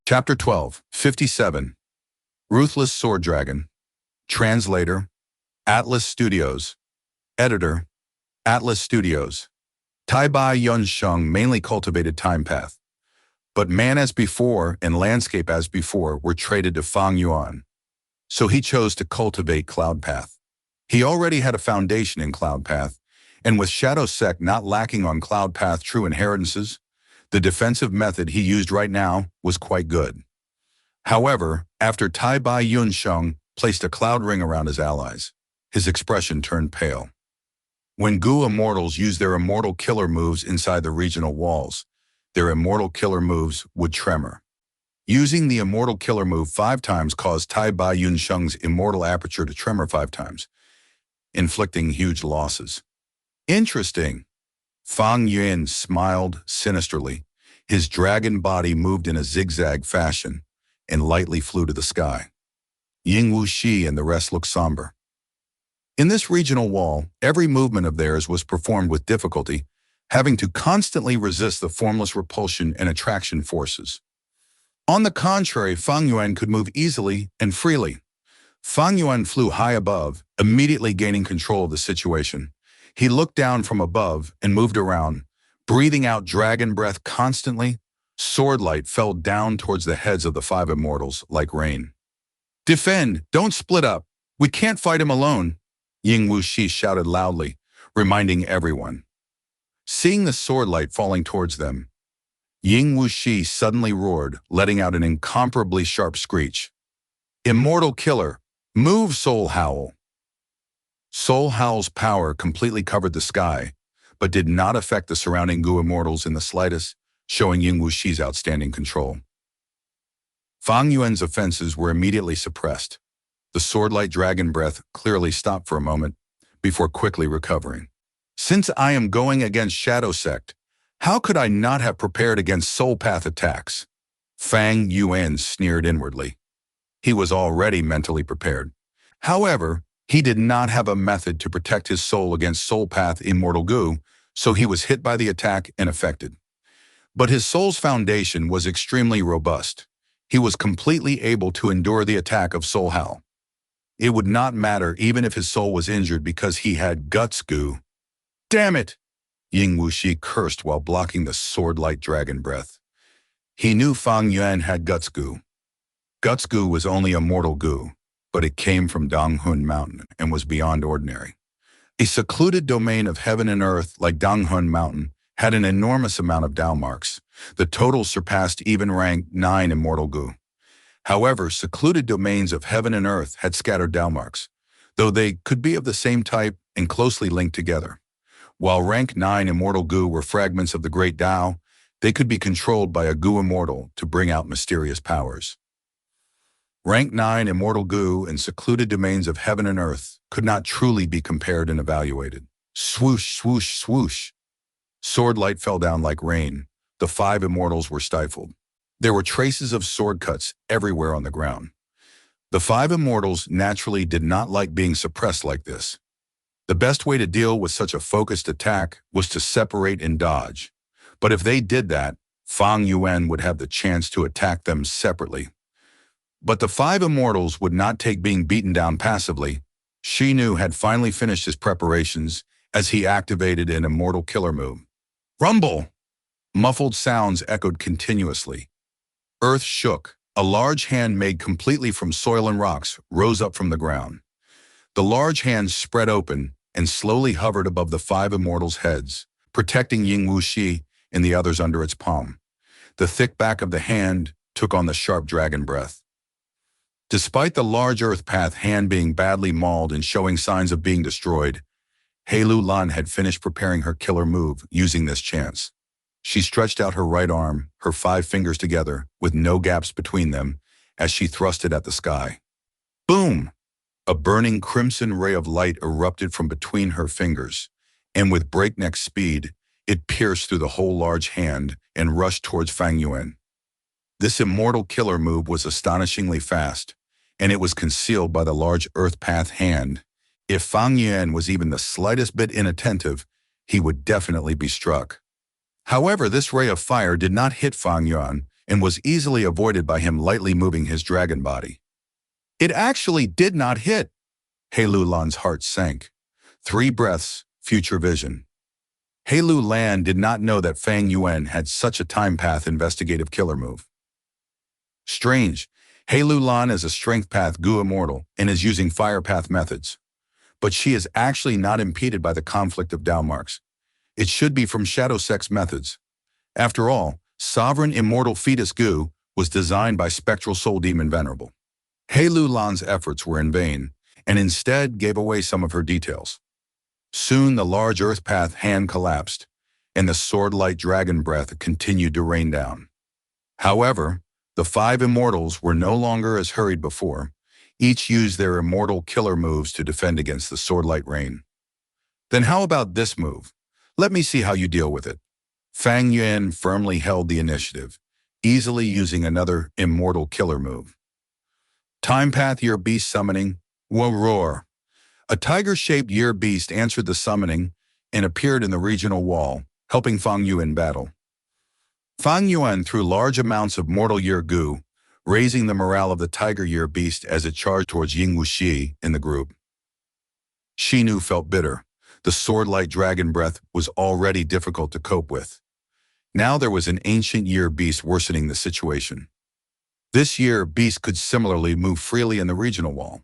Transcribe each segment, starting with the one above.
Chapter 12, 57. Ruthless Sword Dragon. Translator, Atlas Studios. Editor, Atlas Studios. Tai Bai Yunsheng mainly cultivated Time Path. But man as before and landscape as before were traded to Fang Yuan. So he chose to cultivate Cloud Path. He already had a foundation in Cloud Path, and with Shadow Sect not lacking on Cloud Path true inheritances, the defensive method he used right now was quite good. However, after Tai Bai Yunsheng placed a cloud ring around his allies, his expression turned pale. When Gu Immortals used their immortal killer moves inside the regional walls, their immortal killer moves would tremor. Using the immortal killer move 5 times caused Tai Bai Yunsheng's immortal aperture to tremor 5 times, inflicting huge losses. Interesting. Fang Yuan smiled sinisterly. His dragon body moved in a zigzag fashion and lightly flew to the sky. Ying Wuxi and the rest looked somber. In this regional wall, every movement of theirs was performed with difficulty, having to constantly resist the formless repulsion and attraction forces. On the contrary, Fang Yuan could move easily and freely. Fang Yuan flew high above, immediately gaining control of the situation. He looked down from above and moved around, breathing out dragon breath constantly. Sword light fell down towards the heads of the 5 immortals like rain. "Defend! Don't split up! We can't fight him alone!" Ying Wuxi shouted loudly, reminding everyone. Seeing the sword light falling towards them, Ying Wuxi suddenly roared, letting out an incomparably sharp screech. "Immortal killer! Move, Soul Howl!" Soul Howl's power completely covered the sky, but did not affect the surrounding Gu Immortals in the slightest, showing Ying Wuxi's outstanding control. Fang Yuan's offenses were immediately suppressed. The sword-light dragon breath clearly stopped for a moment, before quickly recovering. "Since I am going against Shadow Sect, how could I not have prepared against Soul Path attacks?" Fang Yuan sneered inwardly. He was already mentally prepared. However, he did not have a method to protect his soul against Soul Path Immortal Gu, so he was hit by the attack and affected. But his soul's foundation was extremely robust. He was completely able to endure the attack of Soul Howl. It would not matter even if his soul was injured because he had Guts Gu. "Damn it!" Ying Wuxi cursed while blocking the sword-light dragon breath. He knew Fang Yuan had Guts Gu. Guts Gu was only a mortal Gu, but it came from Donghun Mountain and was beyond ordinary. A secluded domain of heaven and earth like Donghun Mountain had an enormous amount of Dao marks. The total surpassed even rank 9 immortal Gu. However, secluded domains of heaven and earth had scattered Dao marks, though they could be of the same type and closely linked together. While rank 9 immortal Gu were fragments of the great Dao, they could be controlled by a Gu immortal to bring out mysterious powers. Rank 9 immortal Gu and secluded domains of heaven and earth could not truly be compared and evaluated. Swoosh, swoosh, swoosh. Sword light fell down like rain. The 5 immortals were stifled. There were traces of sword cuts everywhere on the ground. The 5 immortals naturally did not like being suppressed like this. The best way to deal with such a focused attack was to separate and dodge. But if they did that, Fang Yuan would have the chance to attack them separately. But the 5 immortals would not take being beaten down passively. Shi Nu had finally finished his preparations as he activated an immortal killer move. Rumble! Muffled sounds echoed continuously. Earth shook. A large hand made completely from soil and rocks rose up from the ground. The large hand spread open and slowly hovered above the 5 immortals' heads, protecting Ying Wuxi and the others under its palm. The thick back of the hand took on the sharp dragon breath. Despite the large earth path hand being badly mauled and showing signs of being destroyed, Heilu Lan had finished preparing her killer move using this chance. She stretched out her right arm, her 5 fingers together, with no gaps between them, as she thrust it at the sky. Boom! A burning crimson ray of light erupted from between her fingers, and with breakneck speed, it pierced through the whole large hand and rushed towards Fang Yuan. This immortal killer move was astonishingly fast, and it was concealed by the large earth path hand. If Fang Yuan was even the slightest bit inattentive, he would definitely be struck. However, this ray of fire did not hit Fang Yuan and was easily avoided by him lightly moving his dragon body. It actually did not hit. He Lulan's heart sank. 3 breaths, future vision. He Lulan did not know that Fang Yuan had such a time path investigative killer move. Strange. He Lulan is a strength path Gu immortal and is using fire path methods. But she is actually not impeded by the conflict of Dao marks. It should be from Shadow Sex methods. After all, Sovereign Immortal Fetus Gu was designed by Spectral Soul Demon Venerable. He Lulan's efforts were in vain, and instead gave away some of her details. Soon the large earth path hand collapsed, and the sword-light dragon breath continued to rain down. However, the 5 immortals were no longer as hurried before. Each used their immortal killer moves to defend against the sword-light rain. Then how about this move? Let me see how you deal with it. Fang Yuan firmly held the initiative, easily using another immortal killer move. Time Path Year Beast Summoning, Roar. A tiger-shaped year beast answered the summoning and appeared in the regional wall, helping Fang Yuan battle. Fang Yuan threw large amounts of mortal year goo, raising the morale of the tiger year beast as it charged towards Ying Wuxi in the group. Xinu felt bitter. The sword-light dragon breath was already difficult to cope with. Now there was an ancient year beast worsening the situation. This year beast could similarly move freely in the regional wall.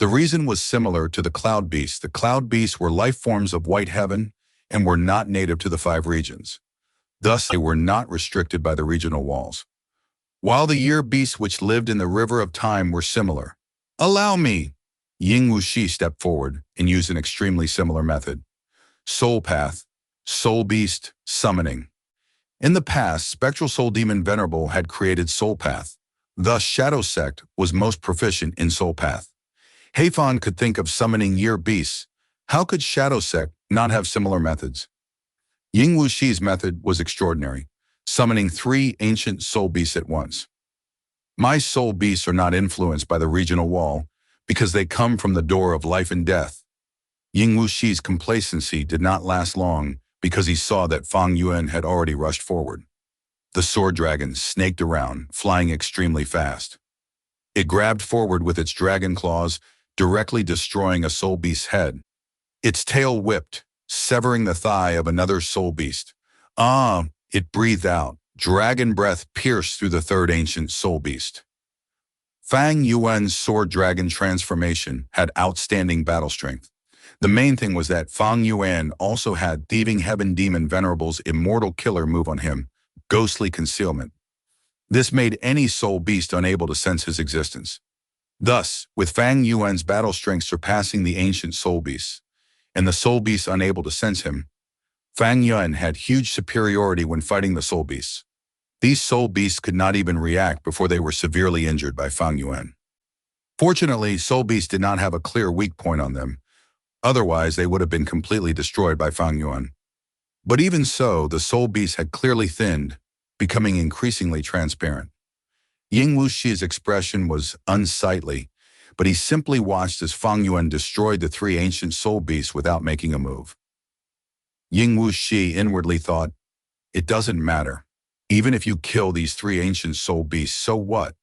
The reason was similar to the cloud beasts. The cloud beasts were life forms of white heaven and were not native to the 5 regions. Thus, they were not restricted by the regional walls. While the year beasts which lived in the river of time were similar. Allow me! Ying Wuxi stepped forward and used an extremely similar method. Soul Path, Soul Beast, Summoning. In the past, Spectral Soul Demon Venerable had created Soul Path. Thus, Shadow Sect was most proficient in Soul Path. Heifan could think of summoning year beasts. How could Shadow Sect not have similar methods? Ying Wuxi's method was extraordinary, summoning 3 ancient soul beasts at once. My soul beasts are not influenced by the regional wall because they come from the door of life and death. Ying Wuxi's complacency did not last long because he saw that Fang Yuan had already rushed forward. The sword dragon snaked around, flying extremely fast. It grabbed forward with its dragon claws, directly destroying a soul beast's head. Its tail whipped, severing the thigh of another soul beast. It breathed out. Dragon breath pierced through the 3rd ancient soul beast. Fang Yuan's sword dragon transformation had outstanding battle strength. The main thing was that Fang Yuan also had Thieving Heaven Demon Venerable's immortal killer move on him, Ghostly Concealment. This made any soul beast unable to sense his existence. Thus, with Fang Yuan's battle strength surpassing the ancient soul beasts, and the soul beasts unable to sense him, Fang Yuan had huge superiority when fighting the soul beasts. These soul beasts could not even react before they were severely injured by Fang Yuan. Fortunately, soul beasts did not have a clear weak point on them. Otherwise, they would have been completely destroyed by Fang Yuan. But even so, the soul beast had clearly thinned, becoming increasingly transparent. Ying Wuxi's expression was unsightly, but he simply watched as Fang Yuan destroyed the 3 ancient soul beasts without making a move. Ying Wuxi inwardly thought, it doesn't matter. Even if you kill these 3 ancient soul beasts, so what?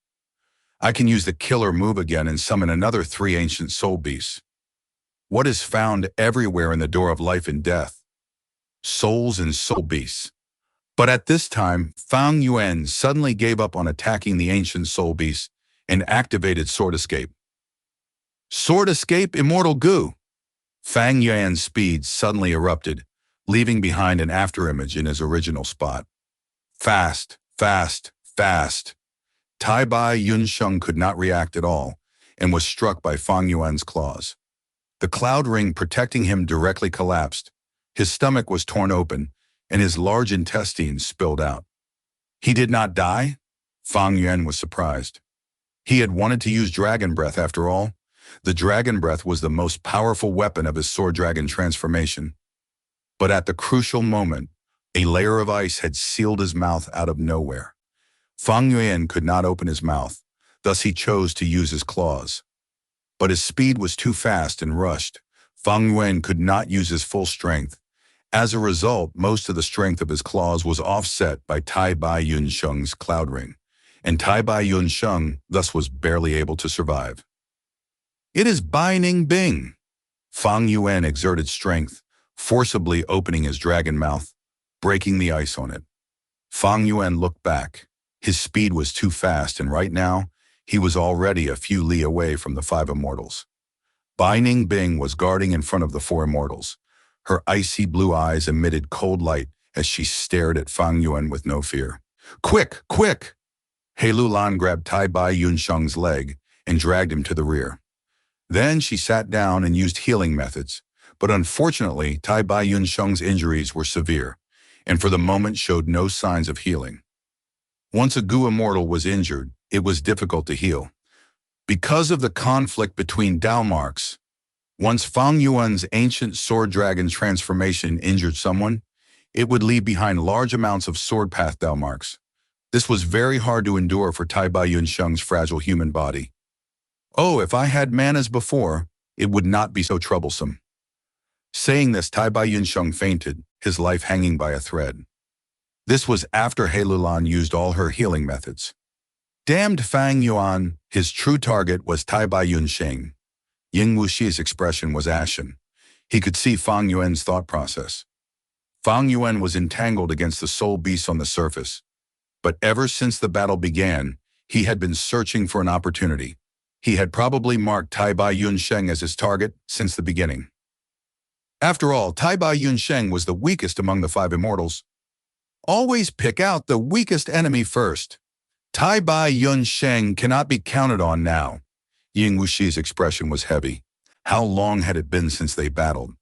I can use the killer move again and summon another 3 ancient soul beasts. What is found everywhere in the door of life and death? Souls and soul beasts. But at this time, Fang Yuan suddenly gave up on attacking the ancient soul beasts and activated Sword Escape. Sword Escape Immortal Gu! Fang Yuan's speed suddenly erupted, leaving behind an afterimage in his original spot. Fast, fast, fast. Tai Bai Yunsheng could not react at all and was struck by Fang Yuan's claws. The cloud ring protecting him directly collapsed. His stomach was torn open, and his large intestines spilled out. He did not die? Fang Yuan was surprised. He had wanted to use Dragon Breath after all. The Dragon Breath was the most powerful weapon of his sword dragon transformation. But at the crucial moment, a layer of ice had sealed his mouth out of nowhere. Fang Yuan could not open his mouth, thus he chose to use his claws. But his speed was too fast and rushed. Fang Yuan could not use his full strength. As a result, most of the strength of his claws was offset by Tai Bai Yunsheng's cloud ring, and Tai Bai Yunsheng thus was barely able to survive. It is Bai Ning Bing. Fang Yuan exerted strength, forcibly opening his dragon mouth, breaking the ice on it. Fang Yuan looked back. His speed was too fast, and right now, he was already a few li away from the five immortals. Bai Ning Bing was guarding in front of the four immortals. Her icy blue eyes emitted cold light as she stared at Fang Yuan with no fear. Quick, quick! He Lulan grabbed Tai Bai Yunsheng's leg and dragged him to the rear. Then she sat down and used healing methods, but unfortunately, Tai Bai Yunsheng's injuries were severe, and for the moment showed no signs of healing. Once a Gu immortal was injured, it was difficult to heal. Because of the conflict between Dao marks, once Fang Yuan's ancient sword dragon transformation injured someone, it would leave behind large amounts of sword path Dao marks. This was very hard to endure for Tai Bai Yunsheng's fragile human body. Oh, if I had manas before, it would not be so troublesome. Saying this, Tai Bai Yunsheng fainted, his life hanging by a thread. This was after He Lulan used all her healing methods. Damned Fang Yuan, his true target was Tai Bai Yunsheng. Ying Wuxi's expression was ashen. He could see Fang Yuan's thought process. Fang Yuan was entangled against the soul beast on the surface. But ever since the battle began, he had been searching for an opportunity. He had probably marked Tai Bai Yunsheng as his target since the beginning. After all, Tai Bai Yunsheng was the weakest among the five immortals. Always pick out the weakest enemy first. Tai Bai Yunsheng cannot be counted on now. Ying Wuxi's expression was heavy. How long had it been since they battled?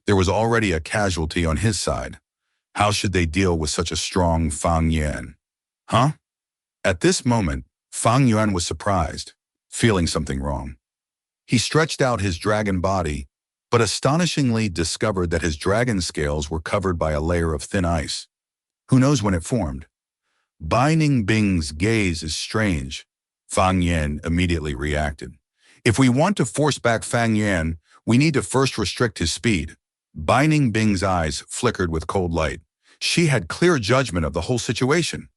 There was already a casualty on his side. How should they deal with such a strong Fang Yuan? Huh? At this moment, Fang Yuan was surprised, feeling something wrong. He stretched out his dragon body, but astonishingly discovered that his dragon scales were covered by a layer of thin ice. Who knows when it formed? Bai Ning Bing's gaze is strange. Fang Yuan immediately reacted. If we want to force back Fang Yuan, we need to first restrict his speed. Bai Ning Bing's eyes flickered with cold light. She had clear judgment of the whole situation.